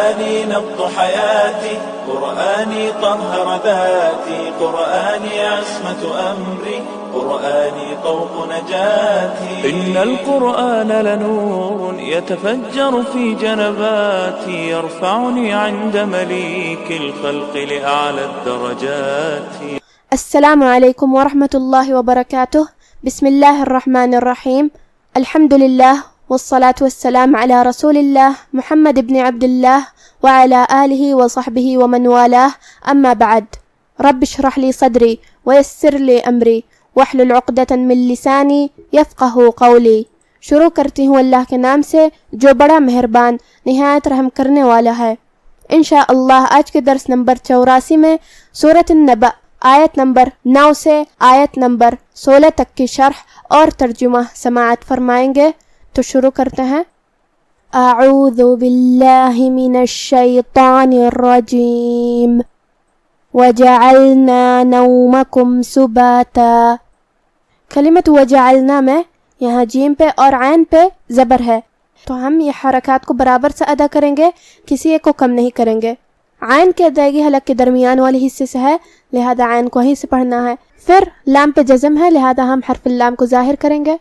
قرآني نبض حياتي، قرآني طهر ذاتي، قرآني عصمة أمري، قرآني طوق نجاتي. إن القرآن لنور يتفجر في جنباتي، يرفعني عند مليك الخلق لأعلى الدرجات. السلام عليكم ورحمة الله وبركاته. بسم الله الرحمن الرحيم. الحمد لله والصلاة والسلام على رسول الله محمد بن عبد الله وعلى آله وصحبه ومن والاه، أما بعد. رب اشرح لي صدري ويسر لي أمري واحلل عقدة من لساني يفقه قولی. شروع کرتی ہوں اللہ کے نام سے جو بڑا مہربان نہایت رحم کرنے والا ہے. انشاءاللہ آج کے درس نمبر 84 میں سورۃ النبأ آیت نمبر 9 سے آیت نمبر 16 تک کی شرح اور ترجمہ سماعت فرمائیں گے. تو شروع کرتے ہیں. اعوذ باللہ من الشیطان الرجیم وجعلنا نومکم سباتا. کلمت وجعلنا میں یہاں جیم پہ اور عین پہ زبر ہے، تو ہم یہ حرکات کو برابر سے ادا کریں گے، کسی ایک کو کم نہیں کریں گے. عین کی ادائیگی حلق کے درمیان والے حصے سے ہے، لہذا عین کو وہیں سے پڑھنا ہے. پھر لام پہ جزم ہے، لہذا ہم حرف اللام کو ظاہر کریں گے.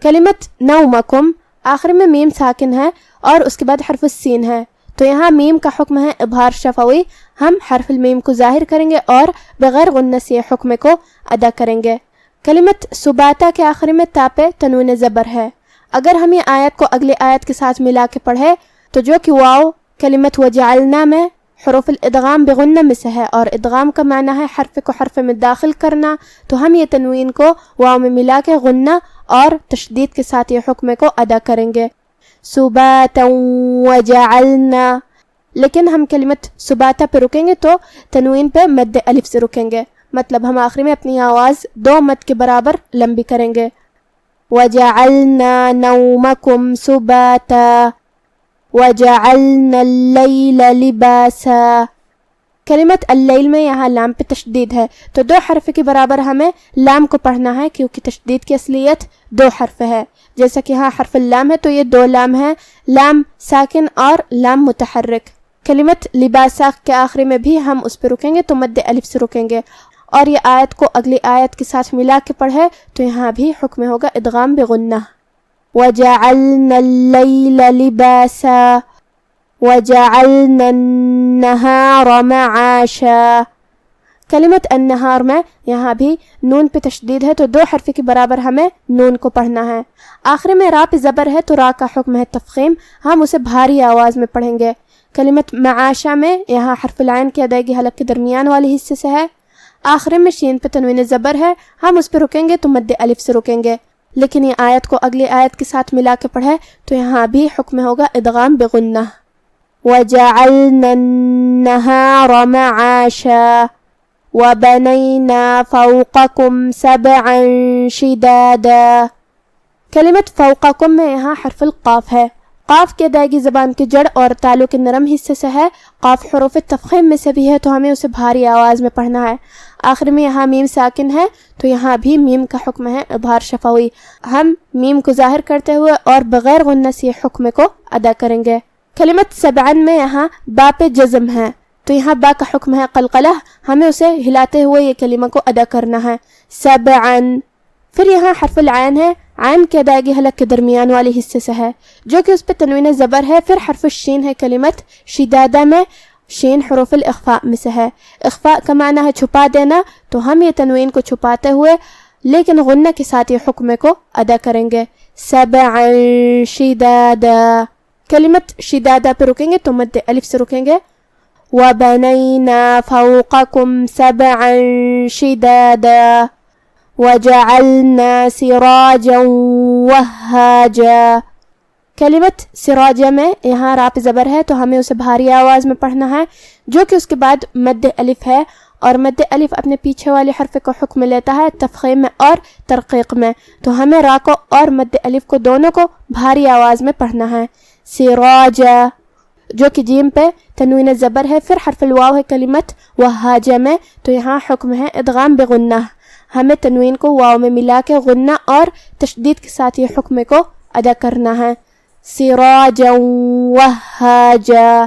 کلمت نومکم آخر میں میم ساکن ہے اور اس کے بعد حرف السین ہے، تو یہاں میم کا حکم ہے ابہار شفوی. ہم حرف المیم کو ظاہر کریں گے اور بغیر غنہ سے حکم کو ادا کریں گے. کلمت سباتا کے آخر میں تا پہ تنوین زبر ہے. اگر ہم یہ آیت کو اگلی آیت کے ساتھ ملا کے پڑھے تو جو کہ واو کلمت وجعلنا میں حروف الادغام بغنہ میں سے ہے، اور ادغام کا معنی ہے حرف کو حرف میں داخل کرنا، تو ہم یہ تنوین کو واو میں ملا کے غنہ اور تشدید کے ساتھ یہ حکم کو ادا کریں گے. سباتا وجعلنا. لیکن ہم کلمت سباتا پہ رکیں گے تو تنوین پہ مد الف سے رکیں گے، مطلب ہم آخری میں اپنی آواز 2 مد کے برابر لمبی کریں گے. وجعلنا نومکم سباتا وجعلنا اللیل لباسا. کلمت اللیل میں یہاں لام پہ تشدید ہے، تو 2 حرف کے برابر ہمیں لام کو پڑھنا ہے، کیونکہ تشدید کی اصلیت 2 حرف ہے. جیسا کہ یہاں حرف اللام ہے تو یہ 2 لام ہے، لام ساکن اور لام متحرک. کلمت لباسا کے آخری میں بھی ہم اس پہ رکیں گے تو مد الف سے رکیں گے، اور یہ آیت کو اگلی آیت کے ساتھ ملا کے پڑھے تو یہاں بھی حکم ہوگا ادغام بغنہ. وجعلنا اللیل لباسا وجعلنا النہار معاشا. کلمت النہار میں یہاں بھی نون پہ تشدید ہے، تو 2 حرف کے برابر ہمیں نون کو پڑھنا ہے. آخر میں را پہ زبر ہے تو را کا حکم ہے تفخیم، ہم اسے بھاری آواز میں پڑھیں گے. کلمت معاشا میں یہاں حرف العین کی ادائیگی حلق کے درمیان والے حصے سے ہے. آخر میں شین پہ تنوین زبر ہے، ہم اس پہ رکیں گے تو مد الف سے رکیں گے. لیکن یہ آیت کو اگلی آیت کے ساتھ ملا کے پڑھے تو یہاں بھی حکم ہوگا ادغام بغنہ. وَجَعَلْنَا النَّهَارَ مَعَاشًا وَبَنَيْنَا فَوْقَكُمْ سَبْعًا شِدَادًا. کلمت فوقکم میں یہاں حرف القاف ہے. قاف کی ادائیگی زبان کے جڑ اور تالو کے نرم حصے سے ہے. قاف حروف تفخیم میں سے بھی ہے، تو ہمیں اسے بھاری آواز میں پڑھنا ہے. آخر میں یہاں میم ساکن ہے، تو یہاں بھی میم کا حکم ہے ابہار شفوی. ہم میم کو ظاہر کرتے ہوئے اور بغیر غنہ سے حکم کو ادا کریں گے. کلمت سبعن میں یہاں با پہ جزم ہے، تو یہاں با کا حکم ہے قلقلہ، ہمیں اسے ہلاتے ہوئے یہ کلمہ کو ادا کرنا ہے. سبعن. پھر یہاں حرف العین ہے، عین کی ادائیگی حلق کے درمیان والے حصے سے ہے، جو کہ اس پہ تنوین زبر ہے. پھر حرف الشین ہے کلمت شدادہ میں، شین حروف الاخفاء میں سے ہے. اخفاء کا معنی ہے چھپا دینا، تو ہم یہ تنوین کو چھپاتے ہوئے لیکن غنہ کے ساتھ یہ حکم کو ادا کریں گے. سبعا شدادا. کلمت شدادہ پہ رکیں گے تو مد الف سے رکیں گے. وَبَنَيْنَا فَوْقَكُمْ سَبْعًا شِدَادًا وَجَعَلْنَا سِرَاجًا وَهَّاجًا. کلمت سراجہ میں یہاں را پہ زبر ہے، تو ہمیں اسے بھاری آواز میں پڑھنا ہے، جو کہ اس کے بعد مد الف ہے، اور مد الف اپنے پیچھے والے حرف کو حکم لیتا ہے تفخیم میں اور ترقیق میں، تو ہمیں را کو اور مد الف کو دونوں کو بھاری آواز میں پڑھنا ہے. سراجہ جو کہ جیم پہ تنوین زبر ہے. پھر حرف الواو ہے کلمت وہاجہ میں، تو یہاں حکم ہے ادغام بغنہ، ہمیں تنوین کو واو میں ملا کے غنہ اور تشدید کے ساتھ یہ حکم کو ادا کرنا ہے. سراجا وہاجا.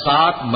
7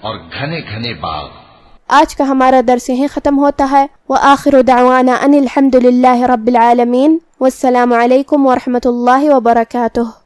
اور گھنے گھنے باغ۔ آج کا ہمارا درس یہیں ختم ہوتا ہے۔ وآخر دعوانا ان الحمد للہ رب العالمین، والسلام علیکم ورحمۃ اللہ وبرکاتہ۔